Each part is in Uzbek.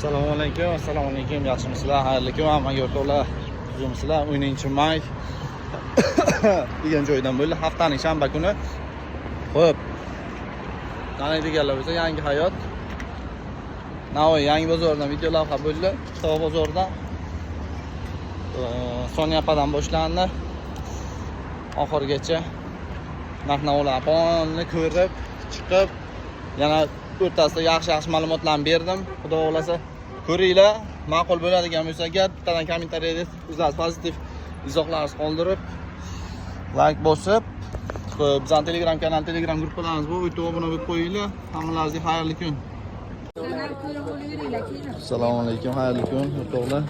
Assalomu alaykum, yaxshimisizlar? Xayrli kun, hammaga o'rtoqlar. Uzumsizlar, 10-may degan joydan bo'ldi. Haftaning shanba kuni. Xo'p. Taniydiganlar bo'lsa, yangi hayot. Navoiy yangi bozoridan video lavha bo'ldi. Tog' bozoridan. Sonyapadan boshlandi. Oxirigacha narx-navolar ponni ko'rib, chiqib, yana o'rtasida yaxshi ma'lumotlarni berdim. Xudo xolasa ko'ringlar, ma'qul bo'ladigan bo'lsa, agar bittadan kommentariyada o'zlaringiz pozitiv izohlarni qoldirib, like bosib, bizning Telegram kanal, Telegram gruppalarimiz bor, o'tib obuna bo'lib qo'yinglar. Hammalaringizga xayrli kun. Assalomu alaykum, xayrli kun, o'rtoqlar.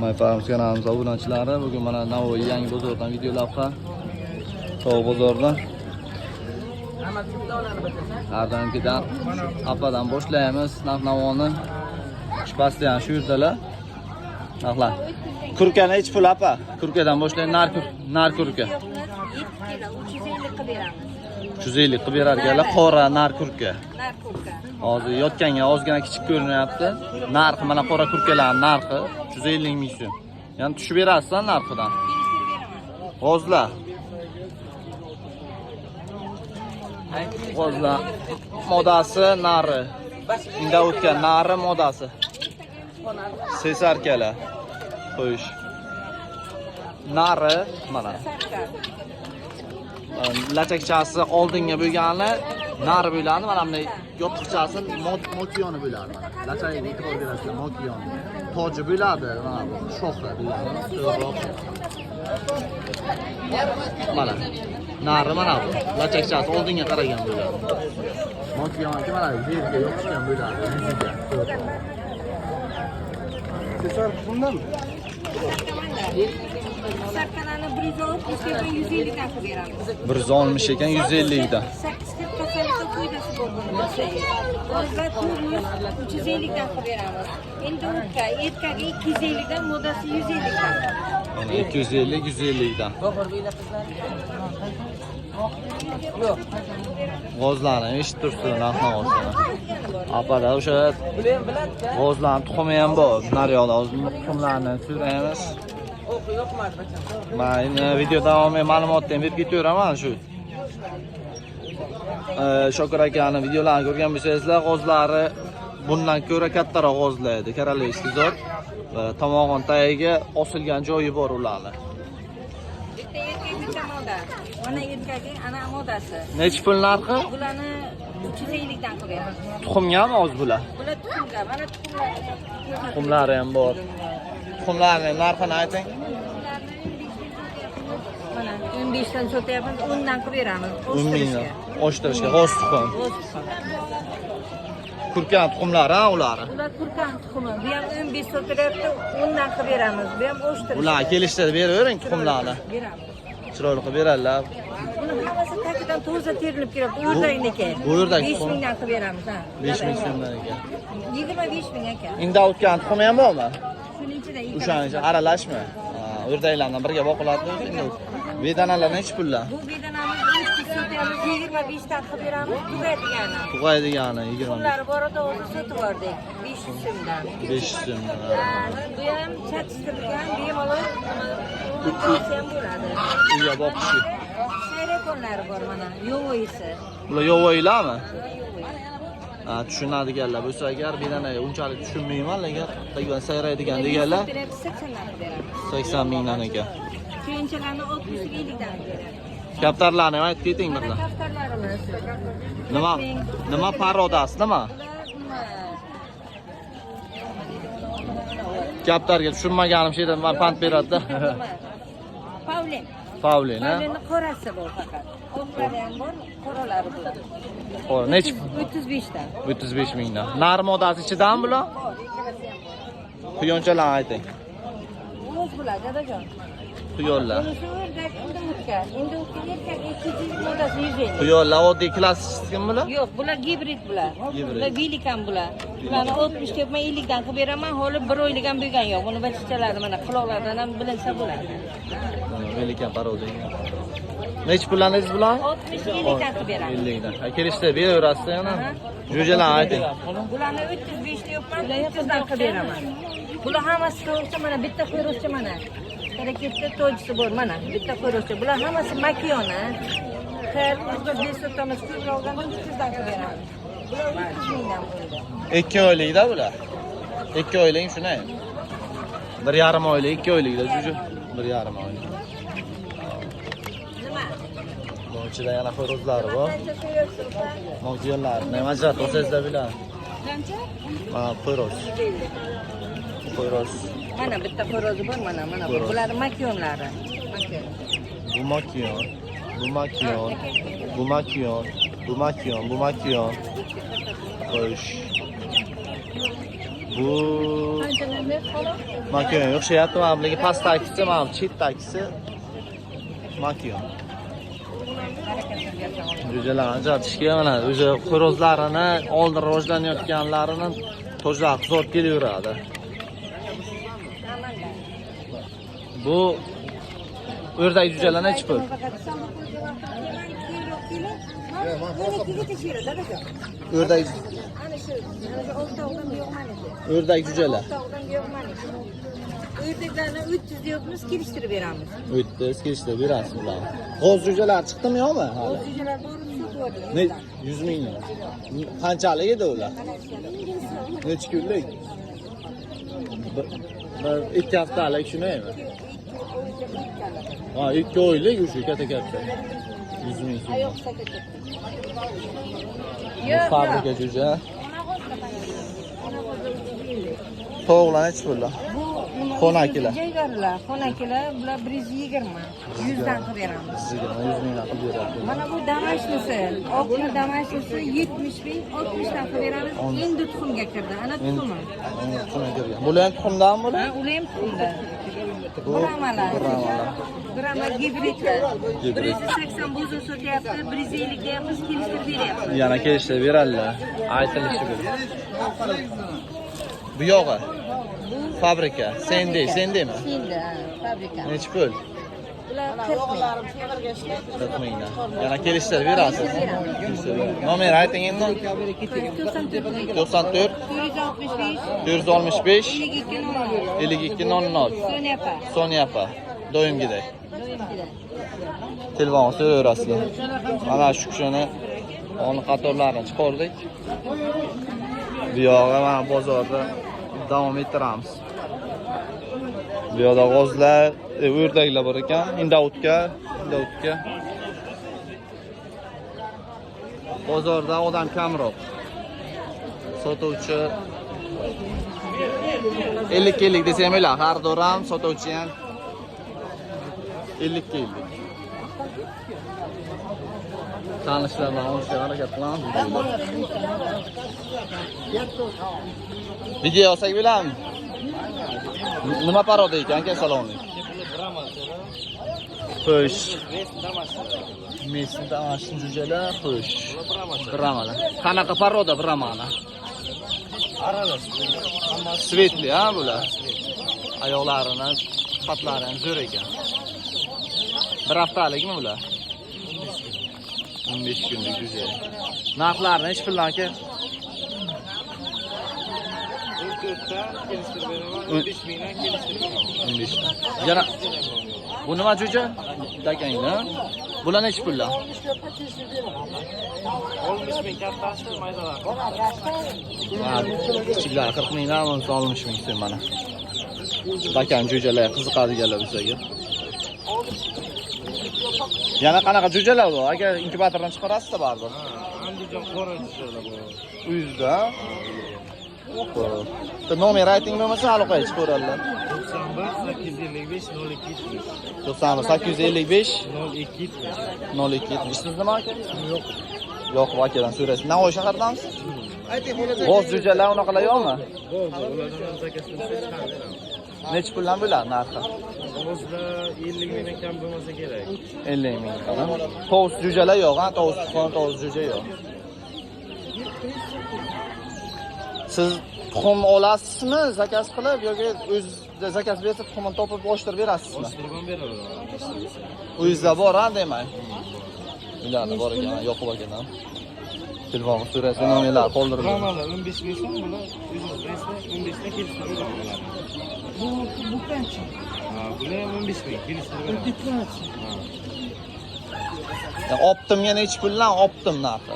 My Farms kanalimiz obunachilari, bugun mana Navoiy yangi bozordan video lavha. Tog' bozordan. Ardamkidan apadan boshlaymiz. Narx-navoni Sebastian shu yerdalar. Narxlar. Kurkani hech pul apa. Kurkadan boshlaymiz. Nar kurka. 350 qilib berarganlar. Qora nar kurka. Hozir yotganga ozgina kichik ko'rinyapti. Narxi mana qora kurkalarning narxi 350 ming so'm. Ya'ni tushib berasiz narxidan. G'ozlar. G'ozlar modasi nari. Inda o'tgan nari modasi. Sesarkalar. Xo'sh. Nari mana. Lachakchasi oldinga bo'lgani nari bo'ladi, mana bunday yopiqchasi mokiyoni bo'ladi mana. Lachagiga e'tibor berasizlar, mokiyon. Toji bo'ladi, mana bu shoxi bo'ladi. Mana. Nari mana bu. Lachakchasi oldinga qaragan bo'ladi. Mokiyonki mana yerga yopishgan bo'ladi, yuziga. Sesar bundami? Sarkanani 160 ekan 150 dan qilib beramiz. 160 ekan 150 dan. 8 kilo kasallikda foydasi bor bo'lsa. Hozir 350 dan qilib beramiz. Endi o'tga erkagi 250 dan, modasi 150 dan. Mana 250 dan. G'ozlarni eshitib turibsizlar, narx-navosini. Apada o'sha g'ozlarning tuxumi ham bor. Naryoqda hozir tuxumlarni suramiz. Men video davomida ma'lumotni berib ketaveraman shu. Shokir akaning videolarini ko'rgan bo'lsangizlar, g'ozlari bundan ko'ra kattaroq g'ozlaydi. Korolevskiy zot. Tomog'on tagiga osilgan joyi bor ularning. Bitta erkak moda. Mana erkagi ana modasi. Necha pul narxi? Bularni 350 dan qilib beramiz. Tuxumgami o'z bular? Bular tuxumga, mana tuxumlar. Tuxumlari ham bor. Tuxumlarning narxini ayting. Mana 15 dan sotyapmiz, 10 dan qilib beramiz. 10 mingdan. Oshtirishga g'oz tuxum. Kurkan tuxumlari ha ular. Ular kurkan tuxumi. Bu ham 15 sotilyapti, 10 dan qilib beramiz. Bu ham oshtirish. Ular kelishda beravering tuxumlarni. Beramiz. Chiroyli qilib beradilar. Buni hammasi tagidan toza terilib kelibdi. O'rdakniki. Bu o'rdak 5 mingdan qilib beramiz, ha. 5 ming so'mdan ekan. 25 ming ekan. Inda o'tgan tuxumi ham bormi? Shuning ichida O'shaning ichida aralashma. O'rdaklardan birga boqiladi o'shanda. Bedanalar nechi pullar? Bu bedanamiz 3 sotyapmiz, 25 dan qilib beramiz. Tugaydigani. Tug'aydigani 20. Ular borada o'zi sotib yubordik. 500 so'mdan. 500 so'mdan. Bu ham chatishtirilgan, bemalol ham bo'ladi. Uyga boqishi. Sayrakonlari bor mana, yovoyisi. Bular yovoylarmi? Ha, tushunadiganlar bo'lsa agar bedana unchalik tushunmayman, agar tagidan sayraydigan deganlar 80 dan beramiz. 80 mingdan ekan. Keyinchalarni 60-50 dan beramiz. Kaptarlarni aytib keting birlar. Kaptarlarimiz. Nima parodasi, nima? Kaptarga tushunmaganim shu yerdan pand beradi-da. Pavlin. Pavlin, ha? Pavlinning qorasi bor faqat. Oqlari ham bor, qoralari bor. Qora, nech? 35 dan. 35 mingdan. Nar modasi ichidan bular? Bor, ikkalasi ham bor. Quyonchalarni ayting. O'z bo'ladi, dadajon. Quyonlar. Bunisi o'rdak, endi o'tgan. Endi o'tgan erkak 200 modasi 150. Quyonlar oddiy klassik bular? Yo'q, bular gibrid bular. Bular velikan bular. Bularni 60 ga 50 dan qilib beraman. Holi 1 oylik ham bo'lgan yo'q. Buni bachchalari mana quloqlardan ham bilinsa bo'ladi. Velikan parodi. Nechi pullarningiz bular? 60-50 qilib beramiz. 50 dan. Kelishdi, beraverasiz yana. Jo'jalar ayting. Bularni 305 deyapman, 300 dan qilib beraman. Bular hammasi to'g'ri, mana bitta qo'yroqcha mana. Harakatda tojisi bor mana, bitta qo'yroqcha. Bular hammasi makiyona. Qil, o'zga besotamiz, ko'proqdan 300 dan qilib beramiz. Bular 300 mingdan bo'ldi. 2 oylikda bular. 2 oylik shuni. 1,5 oylik, 2 oylikda juju. 1,5 oylik. Nima? Bu ichida yana xo'rozlari bor. Qancha so'yasiz? Mo'jizalar. Nima ajrat o'sizda bilan. Qancha? Mana xo'roz. Xo'roz. Mana bitta xo'rozi bor, mana bu. Bular makiyonlari. Bu makiyon. Bu makiyon. Bu makiyon. Bu makiyon. Bu makiyon. Xo'sh. Bu makiyon o'xshayapti, mana buniki pastdagisi, mana bu chetdagisi makiyon. Jo'jalar ajratishga mana o'sha xo'rozlarini, oldin rivojlanayotganlarini tojlar qizarib kelaveradi. Bu o'rdak jo'jalar nechi pul? O'rdak o'rdak jo'jalar. O'rdaklarni 300 deyapmiz, kelishtirib beramiz. 300 kelishtirib berasiz bular. G'oz jo'jalar chiqdimi yo'qmi? O'z jo'jalar bormi, sotib Ne 100 ming. Qanchalik edi ular? Necha kunlik? Bir 2 haftalik shunaymi? Ha, 2 oylik o'sha katta. 100 ming so'm. Yo'q, Fabrika jo'ja. To'g'lan nechi pullar? Xonakilar. Xonakilar, bular 120. 100 dan qilib beramiz. 100 mingdan qilib beradi. Mana bu damashnisi, oqni damashnisi 70 ming, 60 dan qilib beramiz. Endi tuxumga kirdi. Ana tuxumi. Tuxumga kirgan. Bular ham tuxumdanmi bular? Ha, ular ham tuxumda. Bramalar. Brama gibridlar. 180 bo'za sotyapti, 150 deyapmiz, kelishtirib beryapmiz. Yana kelishtirib beradilar. Aytilishi bu. Bu yog'i fabrika, sendeymi? Endi, fabrika. Nechi pul? Ular 40 ming. 40 mingdan. Yana kelishtirib berasiz. Nomer ayting endi. 94 465 52 00. Sonya apa. Doimgidek. Telefon so'raverasizlar. Mana shu kishini o'n qatorlarini chiqardik. Bu yoqqa mana bozorda davom ettiramiz. Bu yoqda g'ozlar, o'rdaklar bor ekan, indovutga. Bozorda odam kamroq. Sotuvchi 50 desa ham bo'lar, xaridor ham, sotuvchi ham 50. Tanishlar bilan olishga harakat qilamiz. Video olsak bo'ladimi? Nima paroda ekan salonning? Xo'sh. Messi damashni jo'jalar, xo'sh. Bramalar. Qanaqa paroda bramani? Aralash. Svetli, ha bular. Oyoqlarini, patlari ham zo'r ekan. Bir haftalikmi bular? 15 kunlik jo'ja. Narxlari nechi puldan aka? 14 dan kelishtirib beraman, 15 mingdan kelishtirib beraman. 15 dan. Yana bu nima jo'ja? Dakangda. Bular nechi pullar? 15 ming kattasi, maydalar. Ha, kichiklar 40 mingdan, 60 ming so'm mana. Dakang jo'jalar qiziqadiganlar bo'lsa-ga. Yana qanaqa jo'jalar bor? Agar inkubatordan chiqarasiz-da baribir. Ha, Andijon qora jo'jalar bor. Uyingizda? Xo'p. Nomer ayting bo'lmasa aloqaga chiqaradilar. 91 855 0270. Siz nima aka? Yo'q, akadan so'raysiz. Navoiy shahardamisiz? G'oz jo'jalar unaqalar yo'qmi? Nechi puldan bo'ladi narxi? G'ozda 50 mingdan kam bo'lmasa kerak. 50 ming. Tovus jo'jalar yo'q, ha? Tovus jo'ja yo'q. Siz tuxum olasizmi zakaz qilib yoki o'z zakaz bersa tuxumini topib o'shtirib berasizmi? O'shtirib ham beraveradi. Uyingizda bor, ha, demay. Ularni bor ekan, yoqib olganman. Telefon surasi nomerlar qoldirildi. Romanlar 15 ming so'm, bular o'zingiz bilasizlar, 15 dan kelishtirib beraman. Bu qancha? Ha, bular ham 15 ming kelishtirib beraman. Ha. Optimga necha puldan optim narxi?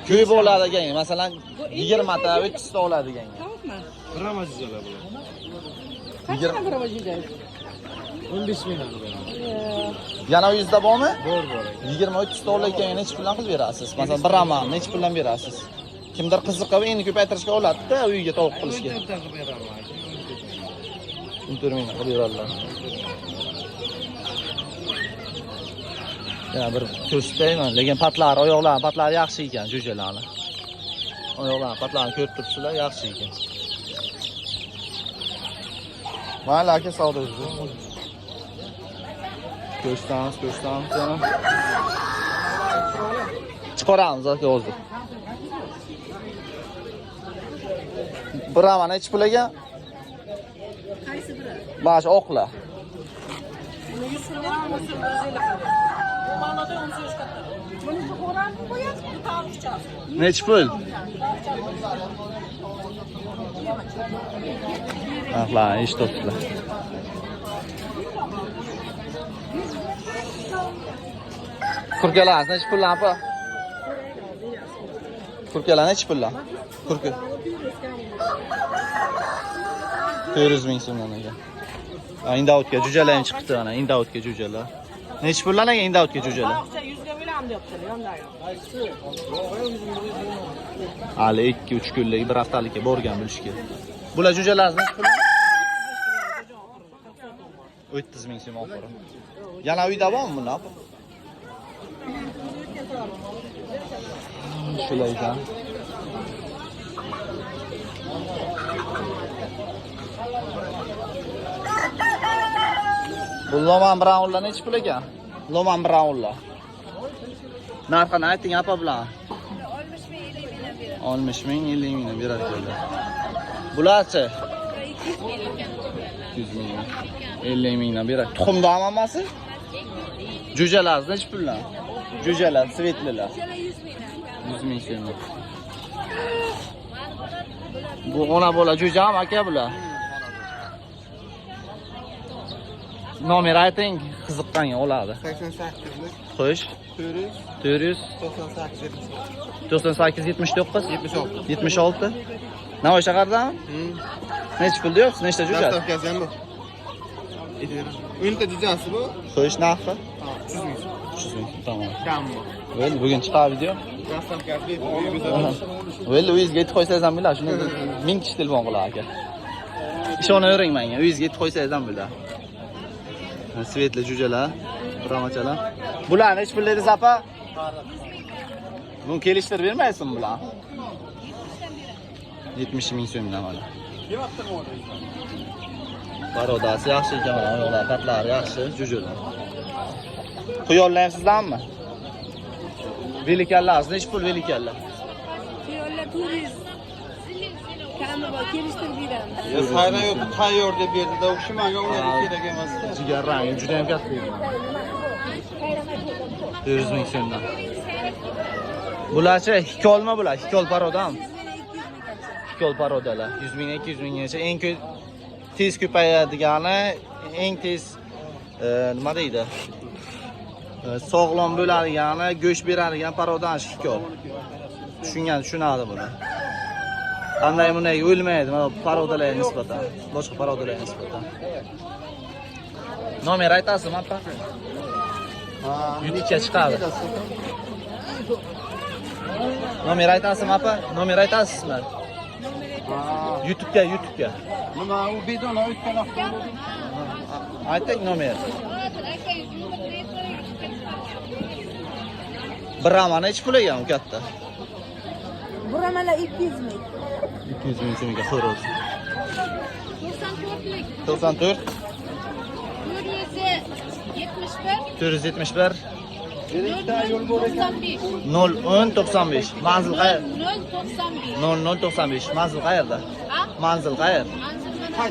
Ko'y bo'ladigan, masalan 20 ta, 30 ta oladigan. Tavukmi? Birama jujalar bular. Qancha birava juda? 15 ming bular. Yana uyingizda bormi? Bor. 20-30 ta oladigan necha puldan qilib berasiz? Masalan, bir raman necha puldan berasiz? Kimdir qiziqib, endi ko'paytirishga oladi-da, uyiga tovuq qilishga. 14 dan qilib beraman. 14 ming qilib beradilar. Yana bir ko'rsatayman, lekin patlari, patlari yaxshi ekan, jo'jalarni. Patlarini ko'rib turibsizlar, yaxshi ekan. Mayli aka, savdongiz. Ko'rsatamiz yana. Chiqaramiz aka hozir. Bir raman nechi pul ekan? Qaysi biri? Bash oqlar. Nechi pul? Ahlan, ish topdilar. Kurkalar nechi puldan apa? Kurkalar nechi puldan? Kurka. 400 ming so'mdan ekan. Indautga jo'jalar ham chiqdi ana, indautga jo'jalar. Nechi puldan ekan indautga jo'jalar? 100 ga bilam deyapti, yondayo. Hali 2-3 kunlik, bir haftalikka borgan bo'lish kerak. Bular jo'jalar nechi pul? 30 ming so'm oxiri. Yana uyda bormi bular? Shular ekan. Bu Loman Brownlar nechi pul ekan? Loman Brownlar. Narxini ayting apa bilan? 60 ming, 50 mingdan berar ekanlar. Bularchi? 200 ming. 50 mingdan berar. Tuxumda hammasi? Jo'jalar nechi puldan? Jo'jalar, svetlilar. 100 ming so'm. Bu ona bola jo'jam aka bular. Nomer ayting, qiziqqanga oladi. 88'lik Xo'sh, 400 98 98 79 76. 76. Navoiy shahardan? Nechi pul deyapsiz? Nechta jo'ja? Dastavkasi ham bu. O'nta jo'jasi bu. Xo'sh, narxi? 300 ming. 300 ming. Tamam. Kam bu. Vel, bugun chiqar video. Dastavkasi Vel, uyingizga yetib qo'ysangiz ham bo'ladi. Shuni 1000 kishi telefon qilar aka. Ishonavering menga, uyingizga yetib qo'ysangiz ham bo'ladi. Svetli jo'jalar, ramachalar. Bular nechi pul dedingiz apa? Buni kelishtirib bermaysizmi bular? 70 ming so'mdan mana. Barodasi yaxshi ekan, mana oyoqlar, patlari yaxshi, jo'jalar. Quyonlar ham sizdanmi? Velikanlar, nechi pul velikanlar? Yo'llar 400. Kami bor, kelishtirib beramiz. Ya sayra yo'q, tayyor deb berdi-da, o'xshamagan ularga kerak emas. Jigar rangi juda ham katta edi. 400 ming so'mdan. Bularchi hikolmi bular? Hikol parodami? Hikol parodalar. 100 ming, 200 minggacha eng tez ko'payadigani, eng tez nima deydi? Sog'lom bo'ladigani, go'sht beradigan parodan hikol. Tushunadi buni. Qanday bunday o'lmaydi, mana parodalarga nisbatan, boshqa parodalarga nisbatan. Nomer aytasizmi, apa? YouTube'ga chiqadi. Nomer aytasizmi, apa? Nomer aytasizmi? YouTube'ga. Nima u bedona o'tgan hafta bo'ldi. Ayting nomer. Bir raman nechi pul ekan u katta? Bu ramalar 200 ming. 200 ming so'mga xo'roz. 94'lik 94 471 010 95. Manzil qayer? 095 0095. Manzil qayerda? Ha? Manzil qayer? Manzil mana Qo'y.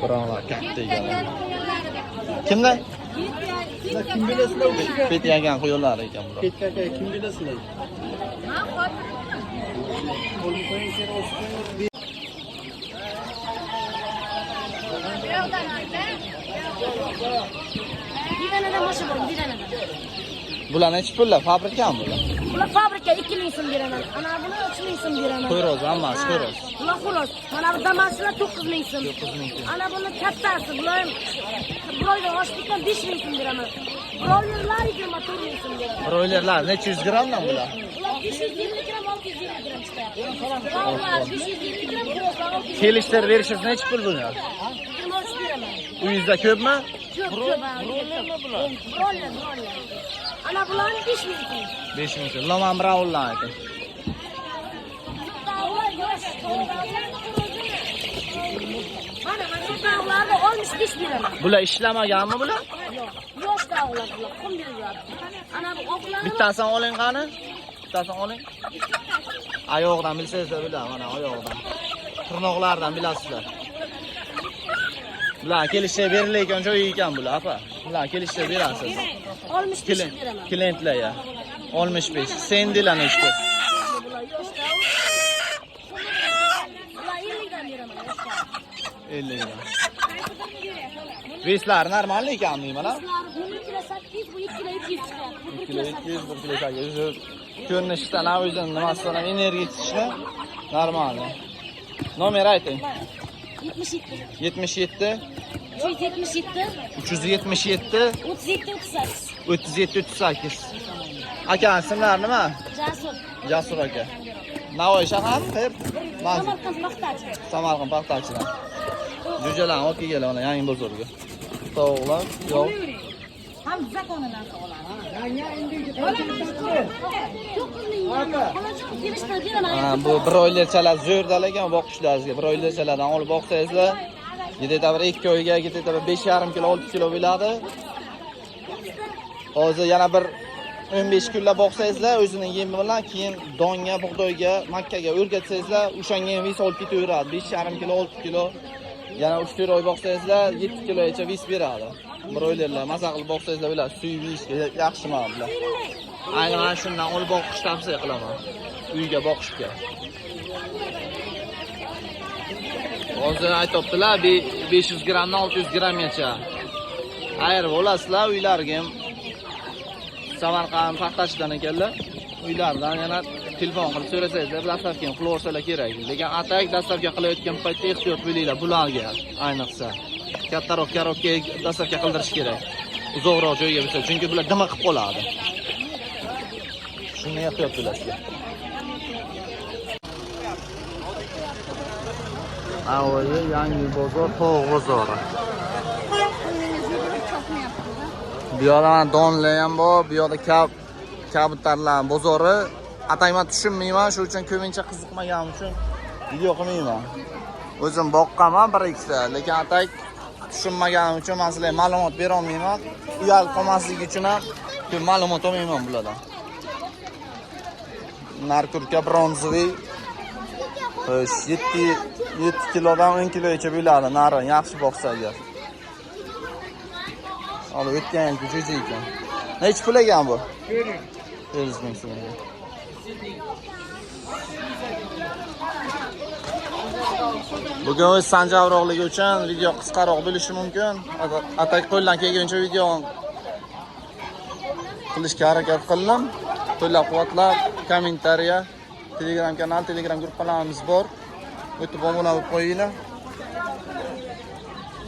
Birovlar katta ekan. Kimda? Kim bilasizlar u kishiga? Bet yagan qo'yonlar ekan bular. Ketga kim bilasizlar? Qo'lni qo'ying, seni o'sib Bular necha pullar? Fabrikami bular? Bular fabrika 2000 so'm beraman. Ana buni 3000 so'm beraman. Qo'yroz, hammasi qo'yroz. Bular xolos. Mana bu damaslar 9000 so'm. 9000 so'm. Ana buni kattasi, bular broyler ochlikdan 5000 so'm beraman. Broylerlar 24 so'm beraman. Broylerlar necha yuz grammdan bular? Bular 520 gram, 620 gram chiqadi. Broyler 520 gram, broyler 620 Kelishtirib berishingiz necha pul bular? 23 beraman. Uyingizda ko'pmi? Ko'p, broylermi bular? Broyler. Ana bularni 5000 so'm. 5000 so'm. Loman braunlar ekan. Tavlar yosh, mana shu tavlarni 65 beraman. Bular ishlamaganmi bular? Yosh tavlar bular, qum beryapti. Ana bu oqlarni Bittasini oling qani? Bittasini oling. Oyoqdan bilsangiz bular, mana oyoqdan. Tirnoqlardan bilasizlar. Bular kelishib berilayotgan joy ekan bular, apa. Bular kelishib berasiz. 65 beraman. Klientlar ya. 65. Sendilar nechta? Bular yosh tavlar. Bular 50 dan beraman, yosh tavlar. 50 dan. Veslar normal ekanmi mana? Buni kilo 8, bu 2 kilo 200 chiqadi. 1 kilo 200, 1 kilo 800. Ko'rinishdan o'zidan nimasidan ham energiya chiqishni normal. Nomer ayting. 77. 77 377, 377 37 38. 37 38. Aka ismlari nima? Jasur. Jasur aka. Navoiy shahar, xayr. Manzil. Samarqand paxtachi. Samarqand paxtachidan. Jo'jalar olib kelganlar mana yangi bozorga. Tovuqlar yo'q. Ham zakonidan sog'ladi. Bu broylerchalar zo'rda ekan boqishlaringizga. Broylerchalardan olib boqsangizlar, yedatabir 2 oyga, yedatabir 5,5 kilo, 6 kilo bo'ladi. Hozir yana bir 15 kunlab boqsangizlar, o'zining yemi bilan keyin donga, bug'doyga, makkaga o'rgatsangizlar, o'shanga ham vis olib ketaveradi. 5,5 kilo, 6 kilo. Yana 3-4 oy boqsangizlar, 7 kilogacha vis beradi. Broylerlar maza qilib boqsangizlar bilasiz, suv yeyishga yaxshi mana bular. Aynan mana shundan olib boqish tavsiya qilaman. Uyga boqishga. Hozir aytibdilar 500 grammdan 600 grammgacha. Ayirib olasizlar uylarga ham. Samarqand paxtachidan ekanlar. Uylardan yana telefon qilib so'rasangizlar, dastlabki ham qilib olsalar kerak. Lekin atak dastlabki qilayotgan paytda ehtiyot bo'linglar bularga, ayniqsa. Kattaroq karobga dastlabki qildirish kerak. Uzoqroq joyga bo'lsa, chunki bular dima qilib qoladi. Shuni ehtiyot bo'lasizlar. Avoyi yangi bozor, tovuq bozori. Bu yoqda mana donlar ham bor, bu yoqda kabutarlar bozori. Atayman tushunmayman, shuning uchun ko'pincha qiziqmaganim uchun video qilmayman. O'zim boqqanman bir ikkita, lekin atak tushunmaganim uchun men sizlarga ma'lumot bera olmayman. Uyal qolmasligi uchun ham ko'p ma'lumot olmayman bulardan. Narkurka bronzoviy. Xo'sh, 7 kilodan 10 kilogacha bo'ladi, nari yaxshi boqsa agar. Olib o'tgan jo'ja ekan. Nech pul ekan bu? 400 ming so'm. Bugun o'z sanjavroqligi uchun video qisqaroq bo'lishi mumkin. Atak qo'ldan kelguncha video qilishga harakat qildim. Qo'llab-quvvatlab, kommentariya, Telegram kanal, Telegram gruppalarimiz bor. O'tib obuna bo'lib qo'yinglar.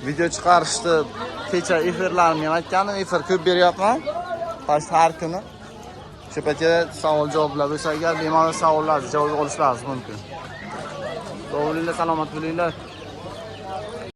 Video chiqarishni kecha efirlarimni ham aytganim, efir ko'p beryapman. Faqat har kuni. Shu paytga savol-javoblar bo'lsa agar bemalol savollarga javob olishlaringiz mumkin. Sog' bo'linglar, salomat bo'linglar.